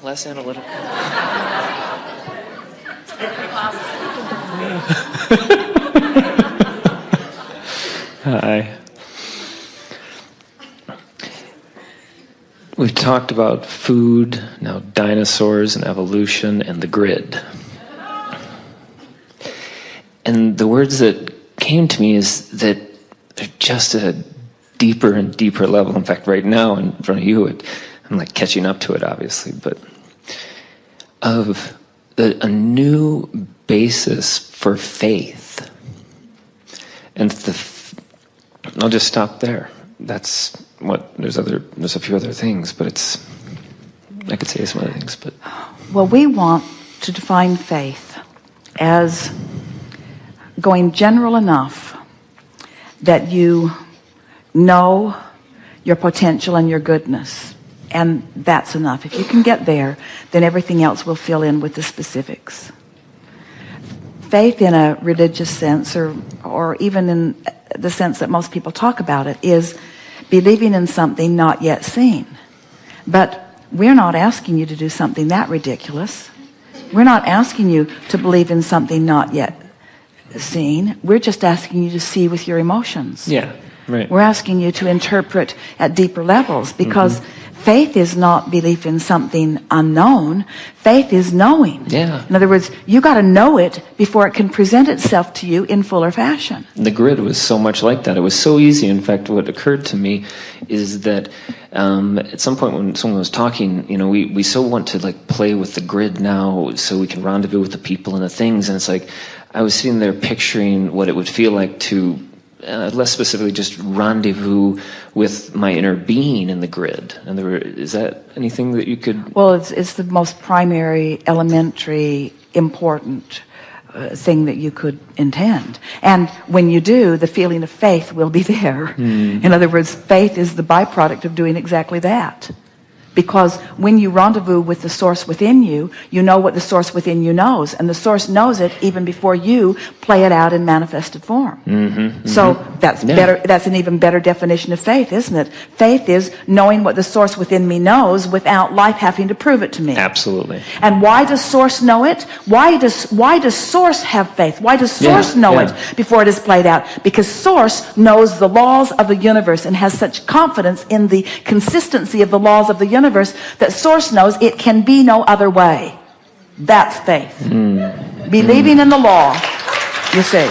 less analytical. Hi. We've talked about food, now dinosaurs and evolution and the grid. And the words that came to me is that they're just at a deeper and deeper level. In fact, right now in front of you, I'm like catching up to it, obviously, but of a new basis for faith. And I'll just stop there. That's what, there's a few other things, but I could say some other things, but. Well, we want to define faith as going general enough that you know your potential and your goodness. And that's enough. If you can get there, then everything else will fill in with the specifics. Faith in a religious sense, or even in the sense that most people talk about it, is believing in something not yet seen. But we're not asking you to do something that ridiculous. We're not asking you to believe in something not yet seen. We're just asking you to see with your emotions. Yeah, right. We're asking you to interpret at deeper levels, because faith is not belief in something unknown. Faith is knowing. Yeah. In other words, you got to know it before it can present itself to you in fuller fashion. The grid was so much like that. It was so easy. In fact, what occurred to me is that at some point when someone was talking, we so want to like play with the grid now so we can rendezvous with the people and the things. And it's like, I was sitting there picturing what it would feel like to less specifically just rendezvous with my inner being in the grid. And is that anything that you could... Well, it's the most primary, elementary, important thing that you could intend. And when you do, the feeling of faith will be there. In other words, faith is the byproduct of doing exactly that. Because when you rendezvous with the source within you, you know what the source within you knows. And the source knows it even before you play it out in manifested form. So that's better. That's an even better definition of faith, isn't it? Faith is knowing what the source within me knows without life having to prove it to me. Absolutely. And why does source know it? Why does source have faith? Why does source know it before it is played out? Because source knows the laws of the universe and has such confidence in the consistency of the laws of the universe that source knows it can be no other way. That's faith. Believing in the law, you see.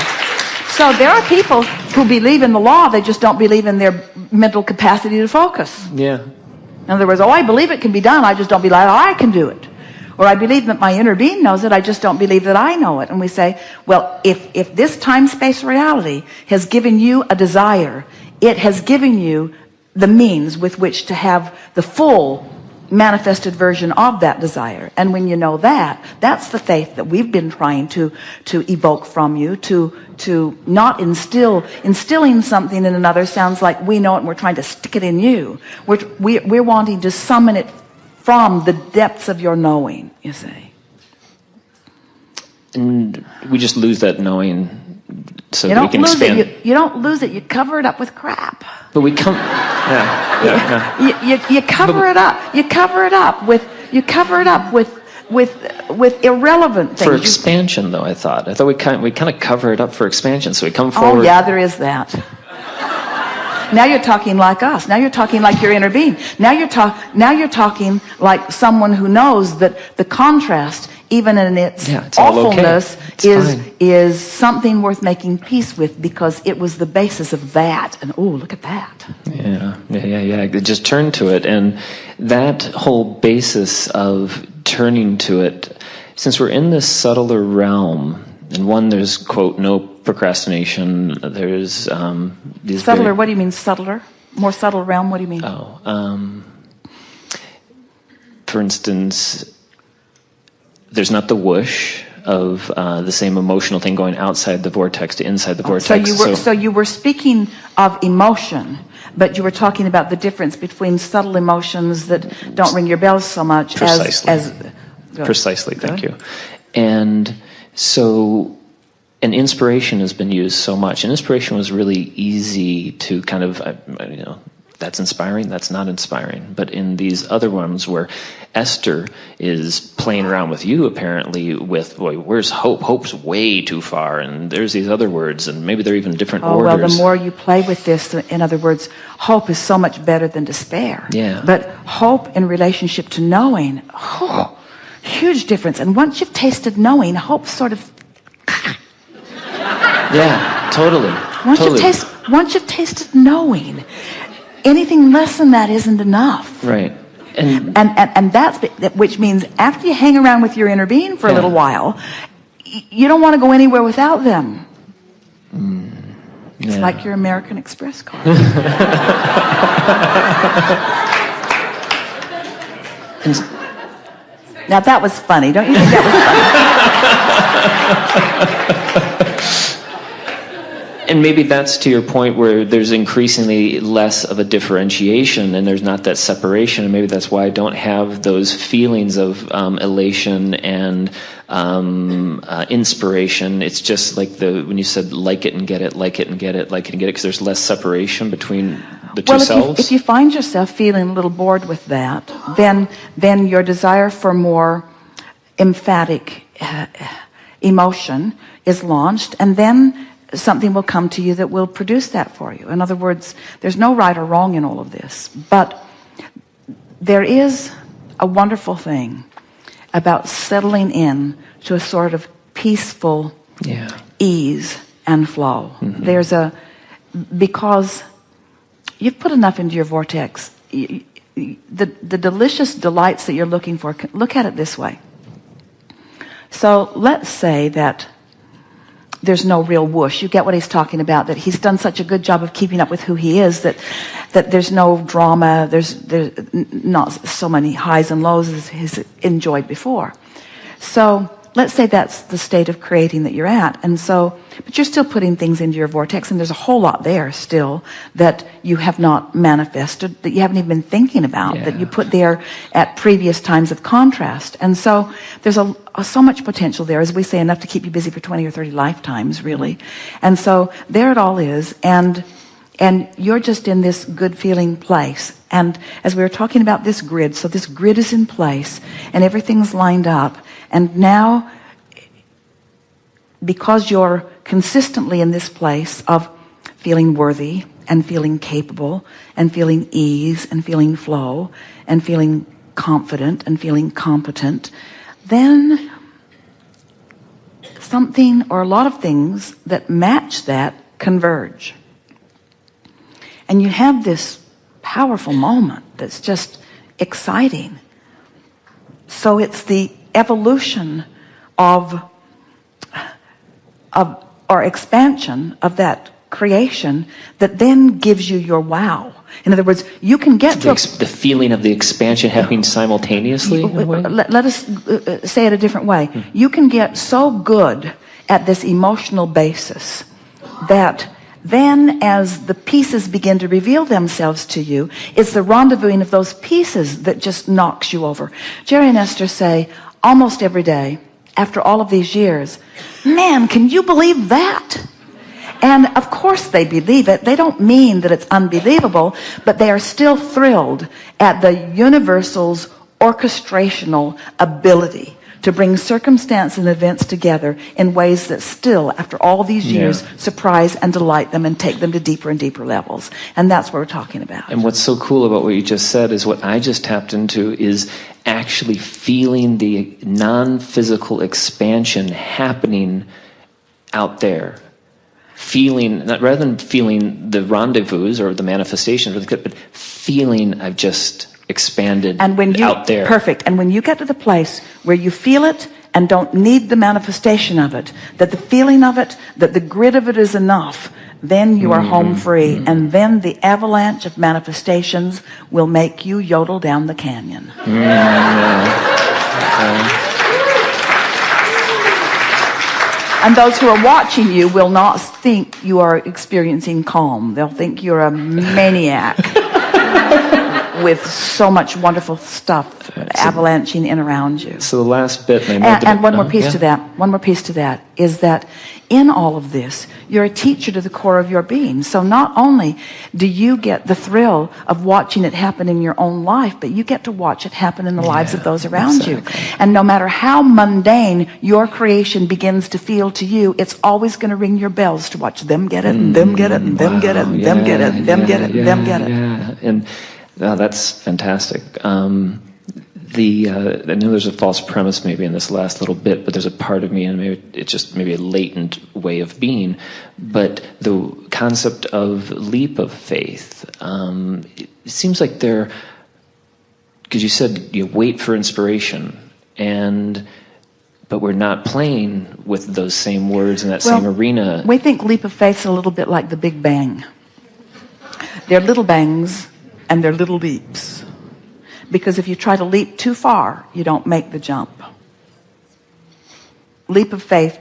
So there are people who believe in the law, they just don't believe in their mental capacity to focus. Yeah. In other words, I believe it can be done, I just don't believe I can do it. Or I believe that my inner being knows it, I just don't believe that I know it. And we say, well, if this time-space reality has given you a desire, it has given you the means with which to have the full manifested version of that desire. And when you know that, that's the faith that we've been trying to evoke from you, to not instilling something in another sounds like we know it and we're trying to stick it in you. We're wanting to summon it from the depths of your knowing, you see. And we just lose that knowing so you that we can expand. You don't lose it, you cover it up with crap. But we come, You cover it up. You cover it up with irrelevant things. For expansion, though, I thought we kind of cover it up for expansion. So we come forward. Oh yeah, there is that. Now you're talking like us. Now you're talking like your inner being. Now you're talking like someone who knows that the contrast, even in its awfulness, is something worth making peace with, because it was the basis of that. And oh, look at that. Yeah. It just turned to it, and that whole basis of turning to it, since we're in this subtler realm, and one, there's quote no procrastination. There's these subtler. What do you mean subtler? More subtle realm. What do you mean? For instance, there's not the whoosh of the same emotional thing going outside the vortex to inside the vortex. So you were speaking of emotion, but you were talking about the difference between subtle emotions that don't ring your bells so much. Precisely. Thank you. And so, and inspiration has been used so much. And inspiration was really easy to kind of, that's inspiring, that's not inspiring. But in these other ones where Esther is playing around with you, apparently, with, boy, where's hope? Hope's way too far, and there's these other words, and maybe they're even different orders. Well, the more you play with this, in other words, hope is so much better than despair. Yeah. But hope in relationship to knowing, huge difference. And once you've tasted knowing, hope sort of... Yeah, totally. Once you've tasted knowing, anything less than that isn't enough. Right. And that's, which means after you hang around with your inner being for a little while, you don't want to go anywhere without them. It's like your American Express card. Now that was funny. Don't you think that was funny? And maybe that's to your point where there's increasingly less of a differentiation and there's not that separation, and maybe that's why I don't have those feelings of elation and inspiration. It's just like when you said like it and get it, like it and get it, like it and get it, because there's less separation between the two selves. If you find yourself feeling a little bored with that, then your desire for more emphatic emotion is launched, and then something will come to you that will produce that for you. In other words, there's no right or wrong in all of this, but there is a wonderful thing about settling in to a sort of peaceful ease and flow. Because you've put enough into your vortex, the delicious delights that you're looking for, look at it this way. So let's say that there's no real whoosh. You get what he's talking about, that he's done such a good job of keeping up with who he is that there's no drama, there's not so many highs and lows as he's enjoyed before. So let's say that's the state of creating that you're at. And so, but you're still putting things into your vortex, and there's a whole lot there still that you have not manifested, that you haven't even been thinking about, that you put there at previous times of contrast. And so there's so much potential there, as we say, enough to keep you busy for 20 or 30 lifetimes, really. And so there it all is, and you're just in this good feeling place. And as we were talking about this grid, so this grid is in place, and everything's lined up, and now, because you're consistently in this place of feeling worthy and feeling capable and feeling ease and feeling flow and feeling confident and feeling competent, then something or a lot of things that match that converge. And you have this powerful moment that's just exciting. So it's the evolution of or expansion of that creation that then gives you your wow. In other words, you can get to the feeling of the expansion happening simultaneously. Let us say it a different way. You can get so good at this emotional basis that then as the pieces begin to reveal themselves to you, it's the rendezvousing of those pieces that just knocks you over. Jerry and Esther say almost every day, after all of these years, man, can you believe that? And of course they believe it. They don't mean that it's unbelievable, but they are still thrilled at the universal's orchestrational ability to bring circumstance and events together in ways that still, after all these years, surprise and delight them and take them to deeper and deeper levels. And that's what we're talking about. And what's so cool about what you just said is what I just tapped into is actually feeling the non-physical expansion happening out there. Feeling, rather than feeling the rendezvous or the manifestations, but feeling I've just expanded out there. Perfect. And when you get to the place where you feel it and don't need the manifestation of it, that the feeling of it, that the grid of it is enough, then you are home free. And then the avalanche of manifestations will make you yodel down the canyon. And those who are watching you will not think you are experiencing calm. They'll think you're a maniac with so much wonderful stuff avalanching in around you. So the last bit, and one more piece to that. One more piece to that is that in all of this, you're a teacher to the core of your being. So not only do you get the thrill of watching it happen in your own life, but you get to watch it happen in the lives of those around you. And no matter how mundane your creation begins to feel to you, it's always going to ring your bells to watch them get it, and them get it, and them get it, and them get it, and them get it, and them get it. Yeah, and that's fantastic. I know there's a false premise maybe in this last little bit, but there's a part of me, and maybe it's just maybe a latent way of being, but the concept of leap of faith, it seems like because you said you wait for inspiration, but we're not playing with those same words in that same arena. We think leap of faith is a little bit like the Big Bang. They're little bangs and they're little leaps. Because if you try to leap too far, you don't make the jump. Leap of faith,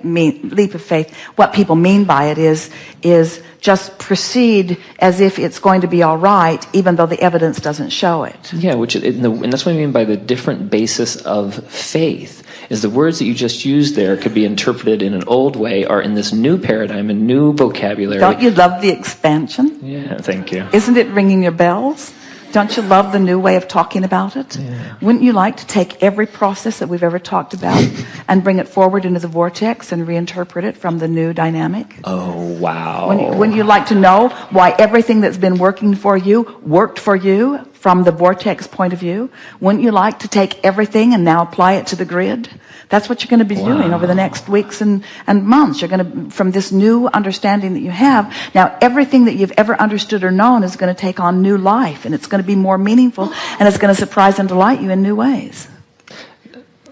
what people mean by it is just proceed as if it's going to be all right, even though the evidence doesn't show it. Yeah, and that's what I mean by the different basis of faith, is the words that you just used there could be interpreted in an old way or in this new paradigm, a new vocabulary. Don't you love the expansion? Yeah, thank you. Isn't it ringing your bells? Don't you love the new way of talking about it? Yeah. Wouldn't you like to take every process that we've ever talked about and bring it forward into the vortex and reinterpret it from the new dynamic? Oh, wow. Wouldn't you like to know why everything that's been working for you worked for you from the vortex point of view? Wouldn't you like to take everything and now apply it to the grid? That's what you're going to be doing over the next weeks and months. You're going to, from this new understanding that you have, now everything that you've ever understood or known is going to take on new life, and it's going to be more meaningful, and it's going to surprise and delight you in new ways.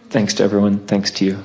Thanks to everyone. Thanks to you.